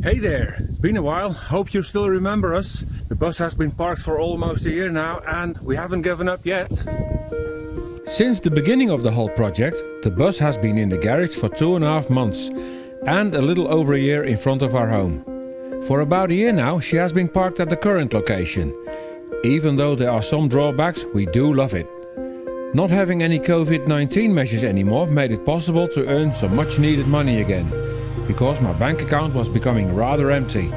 Hey there, it's been a while, hope you still remember us. The bus has been parked for almost a year now and we haven't given up yet. Since the beginning of the whole project, the bus has been in the garage for 2.5 months and a little over a year in front of our home. For about a year now she has been parked at the current location. Even though there are some drawbacks, we do love it. Not having any COVID-19 measures anymore made it possible to earn some much needed money again, because my bank account was becoming rather empty.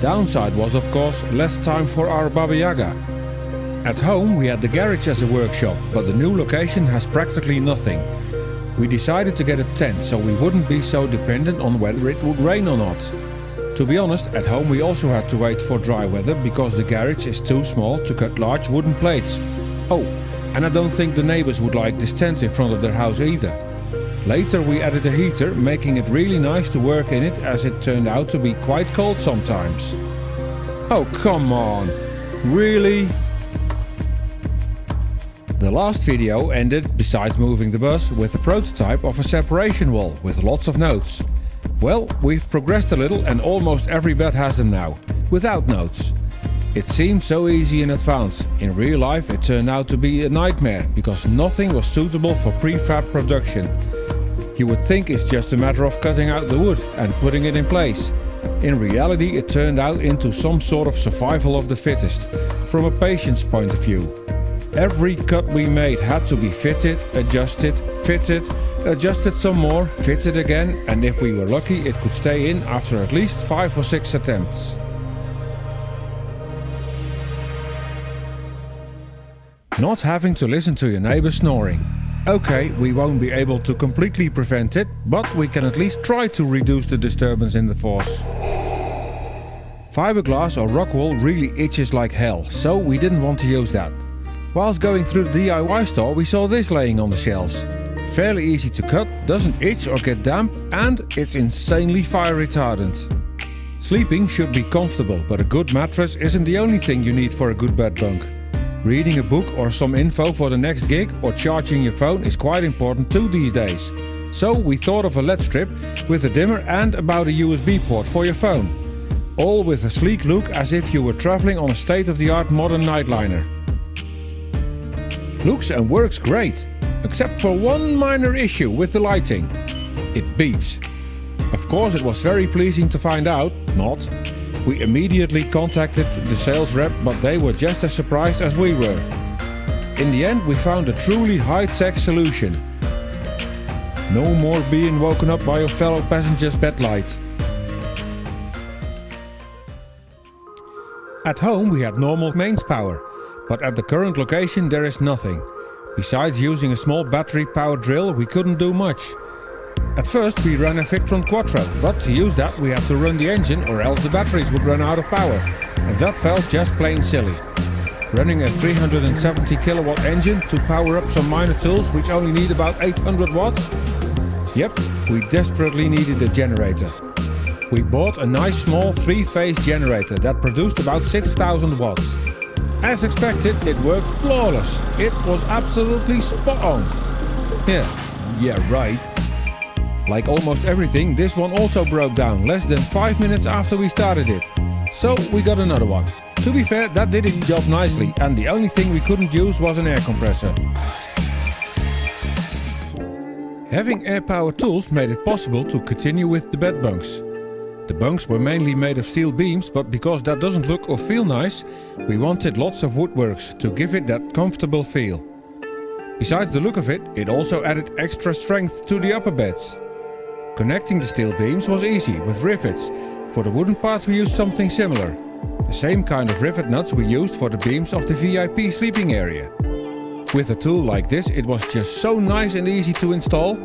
Downside was of course less time for our Baba Yaga. At home we had the garage as a workshop, but the new location has practically nothing. We decided to get a tent so we wouldn't be so dependent on whether it would rain or not. To be honest, at home we also had to wait for dry weather because the garage is too small to cut large wooden plates. Oh, and I don't think the neighbors would like this tent in front of their house either. Later we added a heater, making it really nice to work in it, as it turned out to be quite cold sometimes. Oh come on, really? The last video ended, besides moving the bus, with a prototype of a separation wall with lots of notes. Well, we've progressed a little and almost every bed has them now, without notes. It seemed so easy in advance. In real life it turned out to be a nightmare because nothing was suitable for prefab production. You would think it's just a matter of cutting out the wood and putting it in place. In reality it turned out into some sort of survival of the fittest, from a patient's point of view. Every cut we made had to be fitted, adjusted, fitted, adjusted some more, fitted again, and if we were lucky it could stay in after at least 5 or 6 attempts. Not having to listen to your neighbor snoring. Okay, we won't be able to completely prevent it, but we can at least try to reduce the disturbance in the force. Fiberglass or rock wool really itches like hell, so we didn't want to use that. Whilst going through the DIY store we saw this laying on the shelves. Fairly easy to cut, doesn't itch or get damp, and it's insanely fire retardant. Sleeping should be comfortable, but a good mattress isn't the only thing you need for a good bed bunk. Reading a book or some info for the next gig or charging your phone is quite important too these days. So we thought of a LED strip with a dimmer and about a USB port for your phone. All with a sleek look, as if you were traveling on a state-of-the-art modern nightliner. Looks and works great, except for one minor issue with the lighting. It beeps. Of course it was very pleasing to find out, not. We immediately contacted the sales rep, but they were just as surprised as we were. In the end we found a truly high-tech solution. No more being woken up by your fellow passenger's bed light. At home we had normal mains power, but at the current location there is nothing. Besides using a small battery-powered drill we couldn't do much. At first we ran a Victron Quattro, but to use that we had to run the engine or else the batteries would run out of power, and that felt just plain silly. Running a 370 kilowatt engine to power up some minor tools which only need about 800 watts? Yep, we desperately needed a generator. We bought a nice small 3-phase generator that produced about 6000 watts. As expected, it worked flawless. It was absolutely spot on. Yeah, right. Like almost everything, this one also broke down less than 5 minutes after we started it. So we got another one. To be fair, that did its job nicely, and the only thing we couldn't use was an air compressor. Having air-powered tools made it possible to continue with the Bedbunks. The bunks were mainly made of steel beams, but because that doesn't look or feel nice, we wanted lots of woodworks to give it that comfortable feel. Besides the look of it, it also added extra strength to the upper beds. Connecting the steel beams was easy with rivets. For the wooden parts we used something similar. The same kind of rivet nuts we used for the beams of the VIP sleeping area. With a tool like this it was just so nice and easy to install.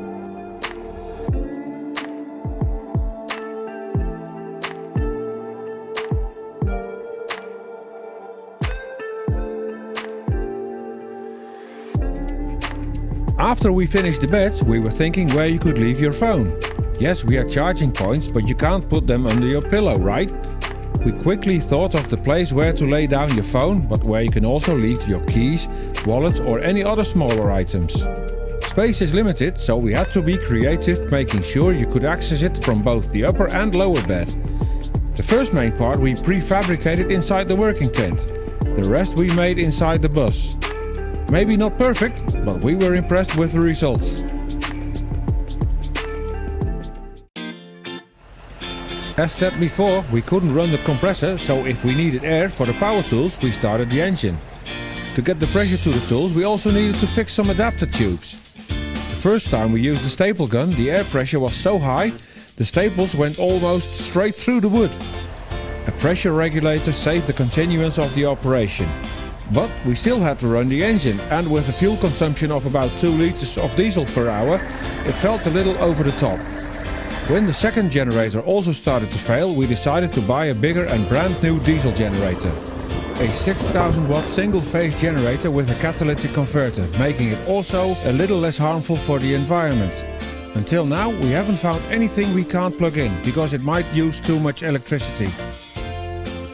After we finished the beds, we were thinking where you could leave your phone. Yes, we had charging points, but you can't put them under your pillow, right? We quickly thought of the place where to lay down your phone, but where you can also leave your keys, wallet or any other smaller items. Space is limited, so we had to be creative, making sure you could access it from both the upper and lower bed. The first main part we prefabricated inside the working tent. The rest we made inside the bus. Maybe not perfect, but we were impressed with the results. As said before, we couldn't run the compressor, so if we needed air for the power tools, we started the engine. To get the pressure to the tools, we also needed to fix some adapter tubes. The first time we used the staple gun, the air pressure was so high, the staples went almost straight through the wood. A pressure regulator saved the continuance of the operation. But we still had to run the engine, and with a fuel consumption of about 2 liters of diesel per hour, it felt a little over the top. When the second generator also started to fail, we decided to buy a bigger and brand new diesel generator. A 6000 watt single phase generator with a catalytic converter, making it also a little less harmful for the environment. Until now we haven't found anything we can't plug in, because it might use too much electricity.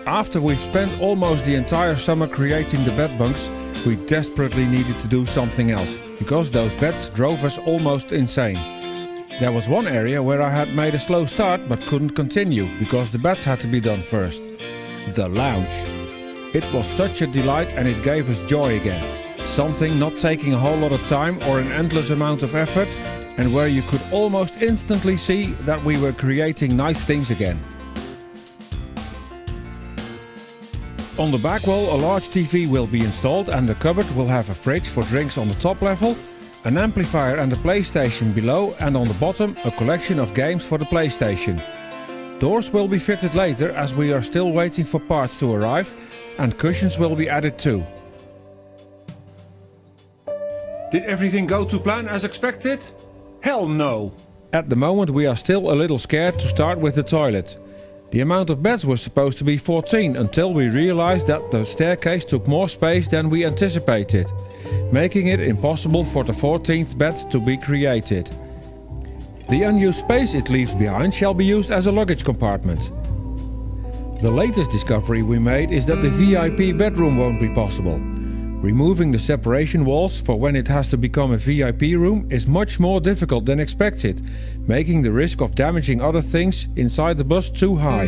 After we've spent almost the entire summer creating the Bedbunks, we desperately needed to do something else, because those beds drove us almost insane. There was one area where I had made a slow start but couldn't continue, because the beds had to be done first. The lounge. It was such a delight and it gave us joy again. Something not taking a whole lot of time or an endless amount of effort, and where you could almost instantly see that we were creating nice things again. On the back wall a large TV will be installed, and the cupboard will have a fridge for drinks on the top level, an amplifier and a PlayStation below, and on the bottom a collection of games for the PlayStation. Doors will be fitted later, as we are still waiting for parts to arrive, and cushions will be added too. Did everything go to plan as expected? Hell no! At the moment we are still a little scared to start with the toilet. The amount of beds was supposed to be 14 until we realized that the staircase took more space than we anticipated, making it impossible for the 14th bed to be created. The unused space it leaves behind shall be used as a luggage compartment. The latest discovery we made is that the VIP bedroom won't be possible. Removing the separation walls for when it has to become a VIP room is much more difficult than expected, making the risk of damaging other things inside the bus too high.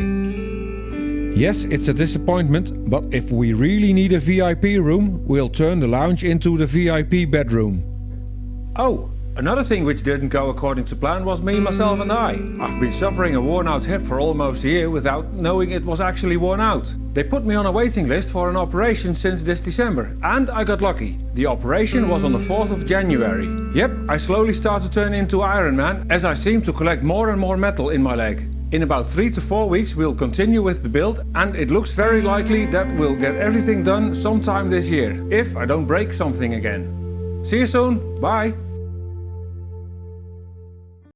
Yes, it's a disappointment, but if we really need a VIP room, we'll turn the lounge into the VIP bedroom. Oh, another thing which didn't go according to plan was me, myself and I. I've been suffering a worn out hip for almost a year without knowing it was actually worn out. They put me on a waiting list for an operation since this December, and I got lucky. The operation was on the 4th of January. Yep, I slowly start to turn into Iron Man as I seem to collect more and more metal in my leg. In about 3 to 4 weeks we'll continue with the build, and it looks very likely that we'll get everything done sometime this year, if I don't break something again. See you soon, bye!